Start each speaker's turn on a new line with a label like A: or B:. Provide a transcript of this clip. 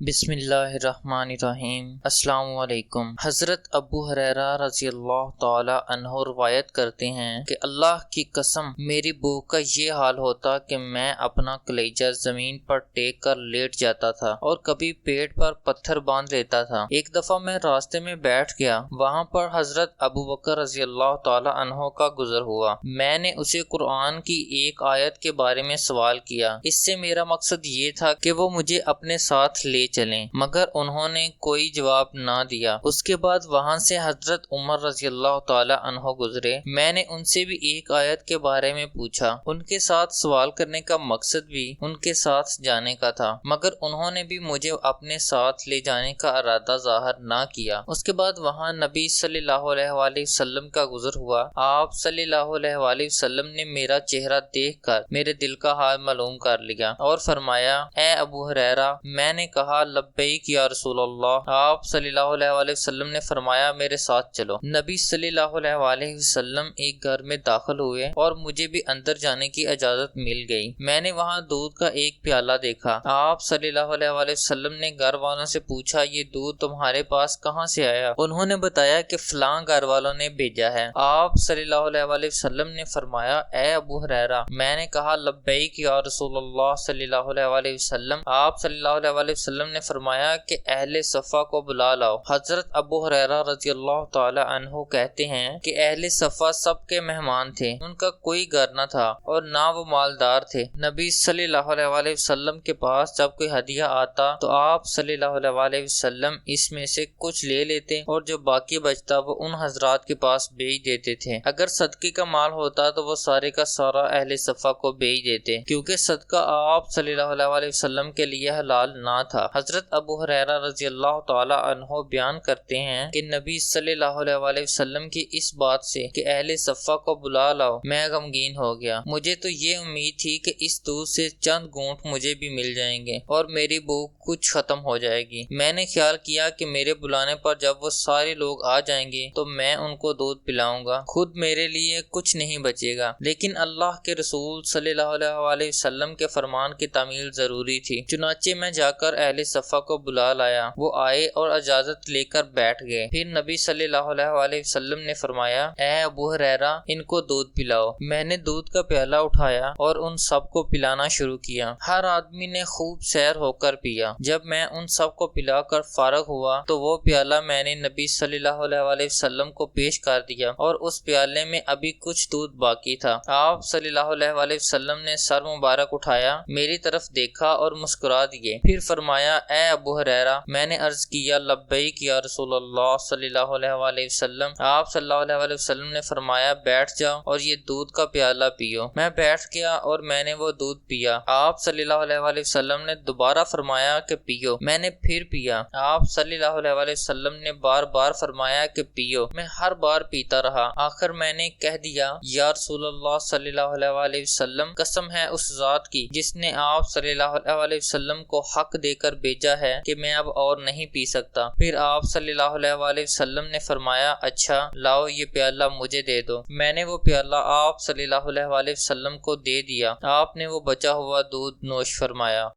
A: بسم اللہ الرحمن الرحیم۔ السلام علیکم۔ حضرت ابو ہریرہ رضی اللہ تعالی عنہ روایت کرتے ہیں کہ اللہ کی قسم میری بھوک کا یہ حال ہوتا کہ میں اپنا کلیجہ زمین پر ٹیک کر لیٹ جاتا تھا اور کبھی پیٹ پر پتھر باندھ لیتا تھا۔ ایک دفعہ میں راستے میں بیٹھ گیا، وہاں پر حضرت ابو بکر رضی اللہ تعالی عنہ کا گزر ہوا۔ میں نے اسے قرآن کی ایک آیت کے بارے میں سوال کیا۔ اس سے میرا مقصد یہ تھا کہ وہ مجھے اپنے ساتھ لے چلیں، مگر انہوں نے کوئی جواب نہ دیا۔ اس کے بعد وہاں سے حضرت عمر رضی اللہ تعالی عنہ گزرے۔ میں نے ان سے بھی ایک آیت کے بارے میں پوچھا۔ ان کے ساتھ سوال کرنے کا مقصد بھی ان کے ساتھ جانے کا تھا، مگر انہوں نے بھی مجھے اپنے ساتھ لے جانے کا ارادہ ظاہر نہ کیا۔ اس کے بعد وہاں نبی صلی اللہ علیہ وآلہ وسلم کا گزر ہوا۔ آپ صلی اللہ علیہ وآلہ وسلم نے میرا چہرہ دیکھ کر میرے دل کا حال معلوم کر لیا اور فرمایا، اے ابو ہریرہ۔ میں نے کہا، لبیک یا رسول اللہ۔ آپ صلی اللہ علیہ وآلہ وسلم نے فرمایا، میرے ساتھ چلو۔ نبی صلی اللہ علیہ وآلہ وسلم ایک گھر میں داخل ہوئے اور مجھے بھی اندر جانے کی اجازت مل گئی۔ میں نے وہاں دودھ کا ایک پیالہ دیکھا۔ آپ صلی اللہ علیہ وآلہ وسلم نے گھر والوں سے پوچھا، یہ دودھ تمہارے پاس کہاں سے آیا؟ انہوں نے بتایا کہ فلاں گھر والوں نے بھیجا ہے۔ آپ صلی اللہ علیہ وآلہ وسلم نے فرمایا، اے ابو ہریرہ۔ میں نے کہا، لبیک یا رسول اللہ صلی اللہ علیہ وآلہ وسلم۔ آپ صلی اللہ علیہ وآلہ وسلم نے فرمایا کہ اہل صفا کو بلا لاؤ۔ حضرت ابو ہریرہ رضی اللہ تعالی عنہ کہتے ہیں کہ اہل صفا سب کے مہمان تھے، ان کا کوئی گھر نہ تھا اور نہ وہ مالدار تھے۔ نبی صلی اللہ علیہ وآلہ وسلم کے پاس جب کوئی ہدیہ آتا تو آپ صلی اللہ علیہ وآلہ وسلم اس میں سے کچھ لے لیتے اور جو باقی بچتا وہ ان حضرات کے پاس بھیج دیتے تھے۔ اگر صدقے کا مال ہوتا تو وہ سارے کا سارا اہل صفا کو بھیج دیتے، کیونکہ صدقہ آپ صلی اللہ علیہ وآلہ وسلم کے لیے حلال نہ تھا۔ حضرت ابو ہریرہ رضی اللہ تعالی عنہ بیان کرتے ہیں کہ نبی صلی اللہ علیہ وآلہ وسلم کی اس بات سے کہ اہل صفا کو بلا لاؤ میں غمگین ہو گیا۔ مجھے تو یہ امید تھی کہ اس دودھ سے چند گھونٹ مجھے بھی مل جائیں گے اور میری بھوک کچھ ختم ہو جائے گی۔ میں نے خیال کیا کہ میرے بلانے پر جب وہ سارے لوگ آ جائیں گے تو میں ان کو دودھ پلاؤں گا، خود میرے لیے کچھ نہیں بچے گا۔ لیکن اللہ کے رسول صلی اللہ علیہ وآلہ وسلم کے فرمان کی تعمیل ضروری تھی، چنانچہ میں جا کر اہل صفا کو بلا لایا۔ وہ آئے اور اجازت لے کر بیٹھ گئے۔ پھر نبی صلی اللہ علیہ وآلہ وسلم نے فرمایا، اے ابو ہریرہ، ان کو دودھ پلاؤ۔ میں نے دودھ کا پیالہ اٹھایا اور ان سب کو پلانا شروع کیا۔ ہر آدمی نے خوب سیر ہو کر پیا۔ جب میں ان سب کو پلا کر فارغ ہوا تو وہ پیالہ میں نے نبی صلی اللہ علیہ وآلہ وسلم کو پیش کر دیا اور اس پیالے میں ابھی کچھ دودھ باقی تھا۔ آپ صلی اللہ علیہ وآلہ وسلم نے سر مبارک اٹھایا، میری طرف دیکھا اور مسکرا دیے، پھر فرمایا، اے ابو ہریرہ۔ میں نے عرض کیا، لبیک یا رسول اللہ صلی اللہ علیہ وآلہ وسلم۔ آپ صلی اللہ علیہ وآلہ وسلم نے فرمایا، بیٹھ جاؤ اور یہ دودھ کا پیالہ پیو۔ میں بیٹھ گیا اور میں نے وہ دودھ پیا۔ آپ صلی اللہ علیہ وآلہ وسلم نے دوبارہ فرمایا کہ پیو۔ میں نے پھر پیا۔ آپ صلی اللہ علیہ وآلہ وسلم نے بار بار فرمایا کہ پیو۔ میں ہر بار پیتا رہا۔ آخر میں نے کہہ دیا، یا رسول اللہ صلی اللہ علیہ وآلہ وسلم، قسم ہے اس ذات کی جس نے آپ صلی اللہ علیہ وآلہ وسلم کو حق دے کر بھیجا ہے کہ میں اب اور نہیں پی سکتا۔ پھر آپ صلی اللہ علیہ وآلہ وسلم نے فرمایا، اچھا لاؤ یہ پیالہ مجھے دے دو۔ میں نے وہ پیالہ آپ صلی اللہ علیہ وآلہ وسلم کو دے دیا۔ آپ نے وہ بچا ہوا دودھ نوش فرمایا۔